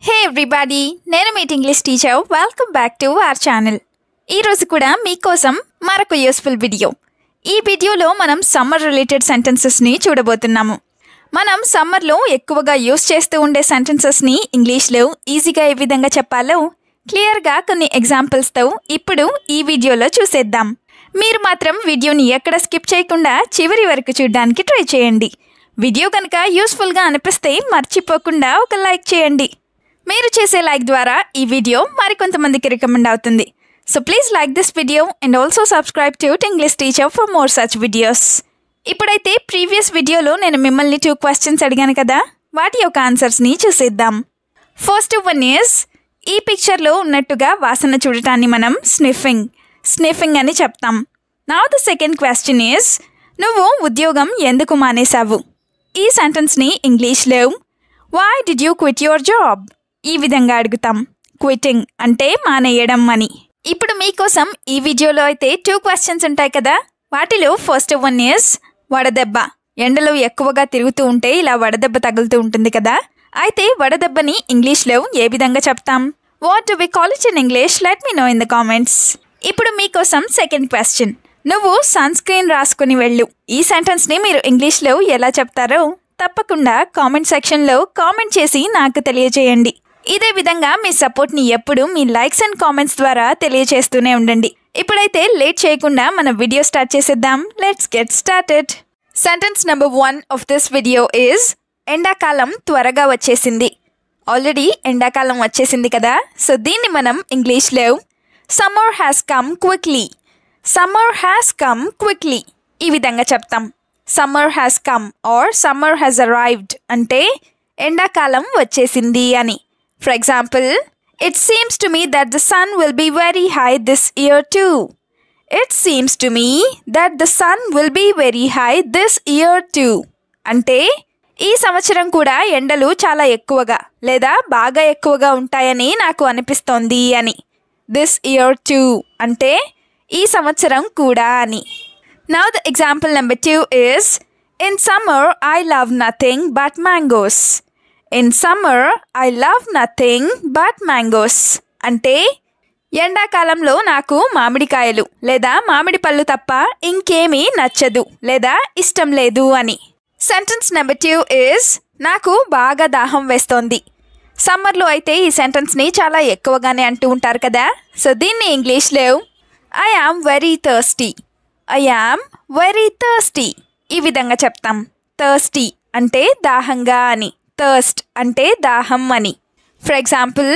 హే everybody, నేను మీ English teacher. Welcome back to our channel. ఈరోజు కూడా మీకోసం మరొక యూస్ఫుల్ వీడియో. ఈ వీడియోలో మనం సమ్మర్ రిలేటెడ్ సెంటెన్సెస్ని చూడబోతున్నాము. మనం సమ్మర్లో ఎక్కువగా యూస్ చేస్తూ ఉండే సెంటెన్సెస్ని ఇంగ్లీష్లో ఈజీగా ఏ విధంగా చెప్పాలో క్లియర్గా కొన్ని ఎగ్జాంపుల్స్తో ఇప్పుడు ఈ వీడియోలో చూసేద్దాం. మీరు మాత్రం వీడియోని ఎక్కడ స్కిప్ చేయకుండా చివరి వరకు చూడడానికి ట్రై చేయండి. వీడియో కనుక యూస్ఫుల్గా అనిపిస్తే మర్చిపోకుండా ఒక లైక్ చేయండి. మీరు చేసే లైక్ ద్వారా ఈ వీడియో మరికొంతమందికి రికమెండ్ అవుతుంది. So please like this video and also subscribe to English teacher for more such videos. ఇప్పుడైతే ప్రీవియస్ వీడియోలో నేను మిమ్మల్ని 2 క్వశ్చన్స్ అడిగాను కదా, వాటి యొక్క ఆన్సర్స్ని చూసేద్దాం. ఫస్ట్ వన్ ఈజ్, ఈ పిక్చర్లో ఉన్నట్టుగా వాసన చూడటాన్ని మనం స్నిఫింగ్ అని చెప్తాం. Now the second question is, నువ్వు ఉద్యోగం ఎందుకు మానేశావు? ఈ సెంటెన్స్ని ఇంగ్లీష్లో why did you quit your job ఈ విధంగా అడుగుతాం. క్విట్టింగ్ అంటే మానేయడం అని. ఇప్పుడు మీకోసం ఈ వీడియోలో అయితే 2 క్వశ్చన్స్ ఉంటాయి కదా, వాటిలో ఫస్ట్ వన్ ఈజ్ వడదెబ్బ. ఎండలో ఎక్కువగా తిరుగుతూ ఉంటే ఇలా వడదెబ్బ తగులుతూ ఉంటుంది కదా, అయితే వడదెబ్బని ఇంగ్లీష్లో ఏ విధంగా చెప్తాం? What do we call it in English? Let me know in the comments. ఇప్పుడు మీకోసం సెకండ్ క్వశ్చన్, నువ్వు సన్ స్క్రీన్ రాసుకుని వెళ్ళు. ఈ సెంటెన్స్ని మీరు ఇంగ్లీష్లో ఎలా చెప్తారో తప్పకుండా కామెంట్ సెక్షన్లో కామెంట్ చేసి నాకు తెలియజేయండి. ఇదే విధంగా మీ సపోర్ట్ని ఎప్పుడు మీ లైక్స్ అండ్ కామెంట్స్ ద్వారా తెలియజేస్తూనే ఉండండి. ఇప్పుడైతే లేట్ చేయకుండా మన వీడియో స్టార్ట్ చేసేద్దాం. Let's get started. Sentence number 1 of this video is, ఎండాకాలం త్వరగా వచ్చేసింది. ఆల్రెడీ ఎండాకాలం వచ్చేసింది కదా, సో దీన్ని మనం ఇంగ్లీష్లో సమ్మర్ హ్యాస్ కమ్ క్విక్లీ ఈ విధంగా చెప్తాం. Summer has come or summer has arrived అంటే ఎండాకాలం వచ్చేసింది అని. For example, it seems to me that the sun will be very high this year too. అంటే ఈ సంవత్సరం కూడా ఎండలు చాలా ఎక్కువగా లేదా బాగా ఎక్కువగా ఉంటాయని నాకు అనిపిస్తోంది అని. దిస్ ఇయర్ టూ అంటే ఈ సంవత్సరం కూడా అని. Now the example number 2 is, in summer I love nothing but mangoes. అంటే ఎండాకాలంలో నాకు మామిడికాయలు లేదా మామిడి పళ్ళు తప్ప ఇంకేమీ నచ్చదు లేదా ఇష్టం లేదు అని. సెంటెన్స్ నెంబర్ 2 is, నాకు బాగా దాహం వేస్తోంది. సమ్మర్లో అయితే ఈ సెంటెన్స్ని చాలా ఎక్కువగానే అంటూ ఉంటారు కదా, సో దీన్ని ఇంగ్లీష్లో I am very thirsty ఈ విధంగా చెప్తాం. థర్స్టీ అంటే దాహంగా అని, థర్స్ట్ అంటే దాహం అని. For example,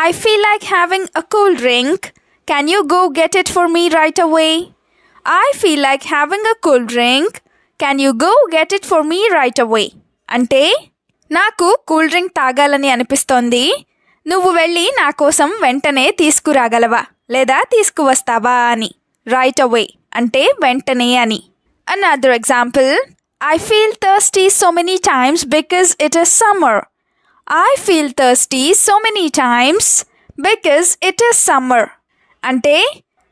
I feel like having a cool drink. Can you go get it for me right away? అంటే నాకు కూల్ డ్రింక్ తాగాలని అనిపిస్తోంది, నువ్వు వెళ్ళి నా కోసం వెంటనే తీసుకురాగలవా లేదా తీసుకువస్తావా అని. రైట్ అవే అంటే వెంటనే అని. Another example, I feel thirsty so many times because it is summer. అంటే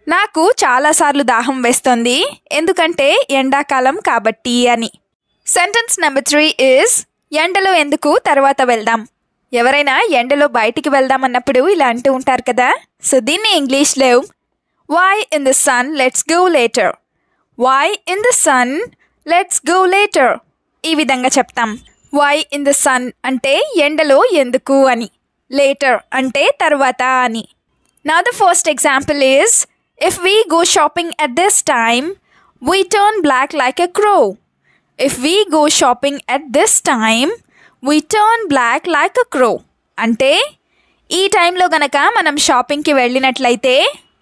నాకు చాలాసార్లు దాహం వేస్తుంది ఎందుకంటే ఎండాకాలం కాబట్టి అని. సెంటెన్స్ నెంబర్ 3 ఈజ్, ఎండలో ఎందుకు తర్వాత వెళ్దాం. ఎవరైనా ఎండలో బయటికి వెళ్దామన్నప్పుడు ఇలా అంటూ ఉంటారు కదా, సో దీన్ని ఇంగ్లీష్లో Why in the sun, let's go later ఈ విధంగా చెప్తాం. Why in the sun అంటే ఎండలో ఎందుకు అని, later అంటే తర్వాత అని. Now the first example is, if we go shopping at this time, we turn black like a crow. అంటే ఈ టైంలో గనక మనం షాపింగ్కి వెళ్ళినట్లయితే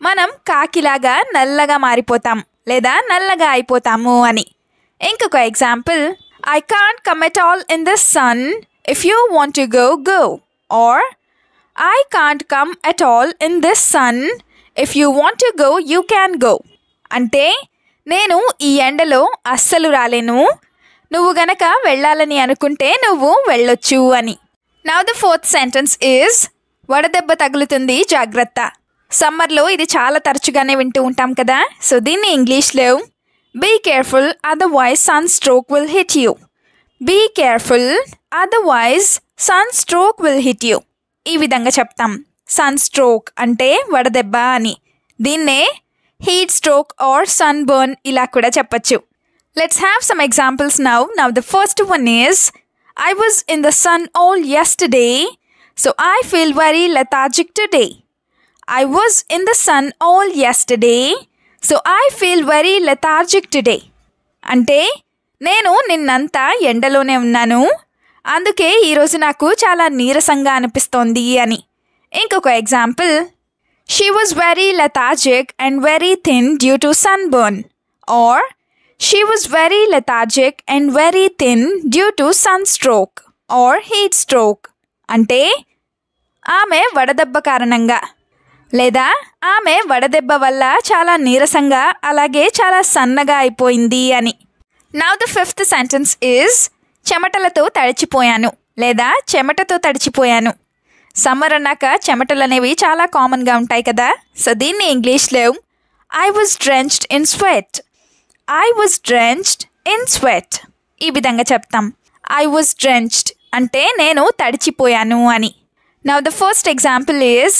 మనం కాకిలాగా నల్లగా మారిపోతాం లేదా నల్లగా అయిపోతాము అని. ఇంకొక example, I can't come at all in the sun. If you want to go. Or I can't come at all in this sun. If you want to go, you can go. అంటే నేను ఈ ఎండలో అస్సలు రాలేను, నువ్వు గనక వెళ్ళాలని అనుకుంటే నువ్వు వెళ్ళొచ్చు అని. Now the fourth sentence is, వడదెబ్బ తగులుతుంది జాగ్రత్త. సమ్మర్లో ఇది చాలా తరచుగానే వింటూ ఉంటాం కదా, సో దీన్ని ఇంగ్లీష్లో Be careful, otherwise sunstroke will hit you. ఈ విధంగా చెప్తాం. సన్ స్ట్రోక్ అంటే వడదెబ్బ అని. దీన్నే heat stroke or sunburn ఇలా కూడా చెప్పచ్చు. Let's have some examples now. The first one is I was in the sun all yesterday, so I feel very lethargic today. I was in the sun all yesterday, so I feel very lethargic today. అంటే నేను నిన్నంతా ఎండలోనే ఉన్నాను, అందుకే ఈరోజు నాకు చాలా నీరసంగా అనిపిస్తోంది అని. ఇంకొక example, She was very lethargic and very thin due to sunburn. Or She was very lethargic and very thin due to sunstroke or heat stroke. అంటే ఆమె వడదెబ్బ కారణంగా లేదా ఆమె వడదెబ్బ వల్ల చాలా నీరసంగా అలాగే చాలా సన్నగా అయిపోయింది అని. Now the fifth sentence is చెమటలతో తడిచిపోయాను లేదా చెమటతో తడిచిపోయాను. సమ్మర్ అన్నాక చెమటలు అనేవి చాలా కామన్గా ఉంటాయి కదా. సో దీన్ని ఇంగ్లీష్లో I was drenched in sweat. I was drenched in sweat. ఈ విధంగా చెప్తాం. I was drenched అంటే నేను తడిచిపోయాను అని. Now the first example is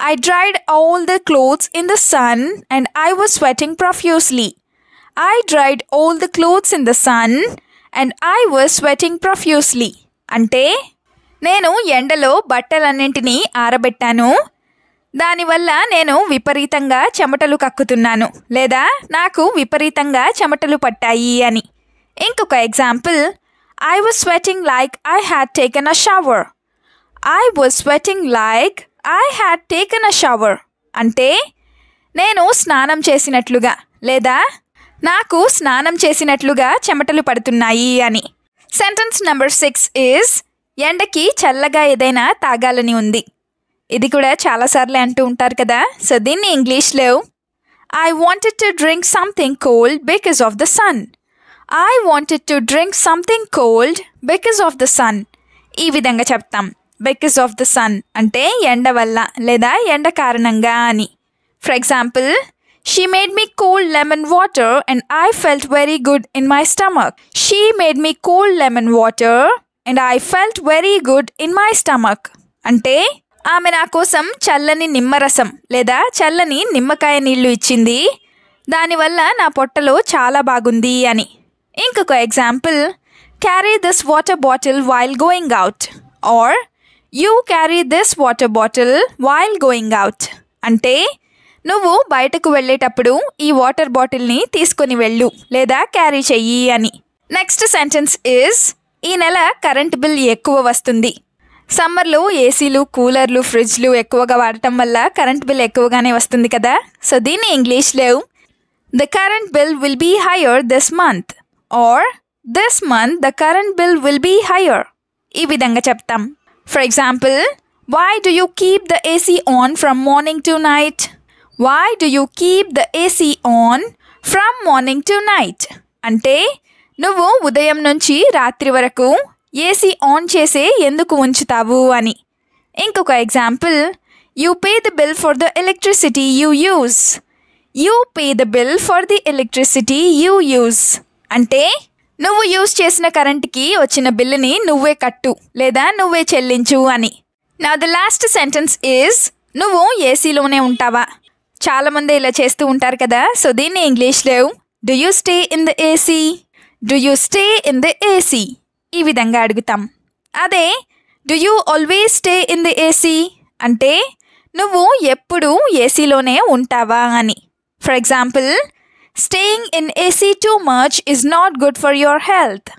I dried all the clothes in the sun and I was sweating profusely. I dried all the clothes in the sun and I was sweating profusely. అంటే నేను ఎండలో బట్టలన్నింటినీ ఆరబెట్టాను, దానివల్ల నేను విపరీతంగా చెమటలు కక్కుతున్నాను లేదా నాకు విపరీతంగా చెమటలు పట్టాయి అని. ఇంకొక example, I was sweating like I had taken a shower. I was sweating like I had taken a shower. అంటే నేను స్నానం చేసినట్లుగా లేదా నాకు స్నానం చేసినట్లుగా చెమటలు పడుతున్నాయి అని. సెంటెన్స్ నెంబర్ 6 ఈజ్ ఎండకి చల్లగా ఏదైనా తాగాలని ఉంది. ఇది కూడా చాలాసార్లు అంటూ ఉంటారు కదా. సో దీన్ని ఇంగ్లీష్లో I wanted to drink something cold because of the sun. I wanted to drink something cold because of the sun. ఈ విధంగా చెప్తాం. Because of the sun అంటే ఎండ వల్ల లేదా ఎండ కారణంగా అని. For example, She made me cold lemon water and I felt very good in my stomach. She made me cold lemon water and I felt very good in my stomach. అంటే ఆమె నా కోసం చల్లని నిమ్మరసం లేదా చల్లని నిమ్మకాయ నీళ్లు ఇచ్చింది, దానివల్ల నా పొట్టలో చాలా బాగుంది అని. ఇంకొక example, carry this water bottle while going out or you carry this water bottle while going out. అంటే నువ్వు బయటకు వెళ్ళేటప్పుడు ఈ వాటర్ బాటిల్ని తీసుకొని వెళ్ళు లేదా క్యారీ చెయ్యి అని. నెక్స్ట్ సెంటెన్స్ ఈజ్ ఈ నెల కరెంట్ బిల్ ఎక్కువ వస్తుంది. సమ్మర్లో ఏసీలు, కూలర్లు, ఫ్రిడ్జ్లు ఎక్కువగా వాడటం వల్ల కరెంట్ బిల్ ఎక్కువగానే వస్తుంది కదా. సో దీన్ని ఇంగ్లీష్లో the current bill will be higher this month or this month the current bill will be higher. ఈ విధంగా చెప్తాం. For example, why do you keep the AC on from morning to night? Why do you keep the AC on from morning to night? అంటే నువ్వు ఉదయం నుంచి రాత్రి వరకు AC on చేసే ఎందుకు ఉంచుతావు అని. ఇంకొక example, you pay the bill for the electricity you use. You pay the bill for the electricity you use. అంటే నువ్వు యూజ్ చేసిన కరెంట్కి వచ్చిన బిల్లుని నువ్వే కట్టు లేదా నువ్వే చెల్లించు అని. నా ద లాస్ట్ సెంటెన్స్ ఈజ్ నువ్వు ఏసీలోనే ఉంటావా? చాలామంది ఇలా చేస్తూ ఉంటారు కదా. సో దీన్ని ఇంగ్లీష్లో do you stay in the AC? Do you stay in the AC? ఈ విధంగా అడుగుతాం. అదే do you always stay in the AC అంటే నువ్వు ఎప్పుడు ఏసీలోనే ఉంటావా అని. For example, staying in AC too much is not good for your health.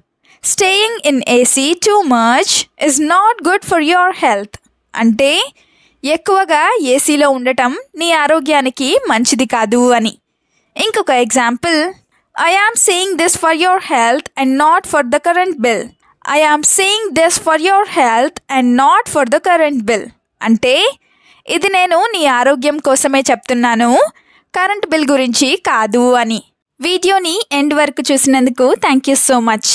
Staying in AC too much is not good for your health అంటే ఎక్కువగా ఏసీలో ఉండటం నీ ఆరోగ్యానికి మంచిది కాదు అని. ఇంకొక example, I am saying this for your health and not for the current bill. I am saying this for your health and not for the current bill. అంటే ఇది నేను నీ ఆరోగ్యం కోసమే చెప్తున్నాను, కరెంట్ బిల్ గురించి కాదు అని. వీడియోని ఎండ్ వరకు చూసినందుకు థ్యాంక్ యూ సో మచ్.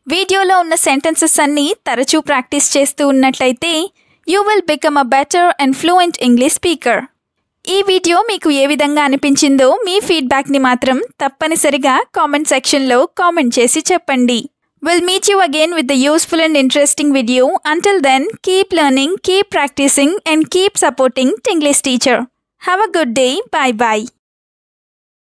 వీడియోలో ఉన్న సెంటెన్సెస్ అన్నీ తరచూ ప్రాక్టీస్ చేస్తూ ఉన్నట్లయితే you will become a better and fluent English speaker. ఈ వీడియో మీకు ఏ విధంగా అనిపించిందో మీ ఫీడ్బ్యాక్ని మాత్రం తప్పనిసరిగా కామెంట్ సెక్షన్లో కామెంట్ చేసి చెప్పండి. We'll meet you again with a useful and interesting video. Until then, keep learning, keep practicing, and keep supporting Tinglish Teacher. Have a good day. Bye bye.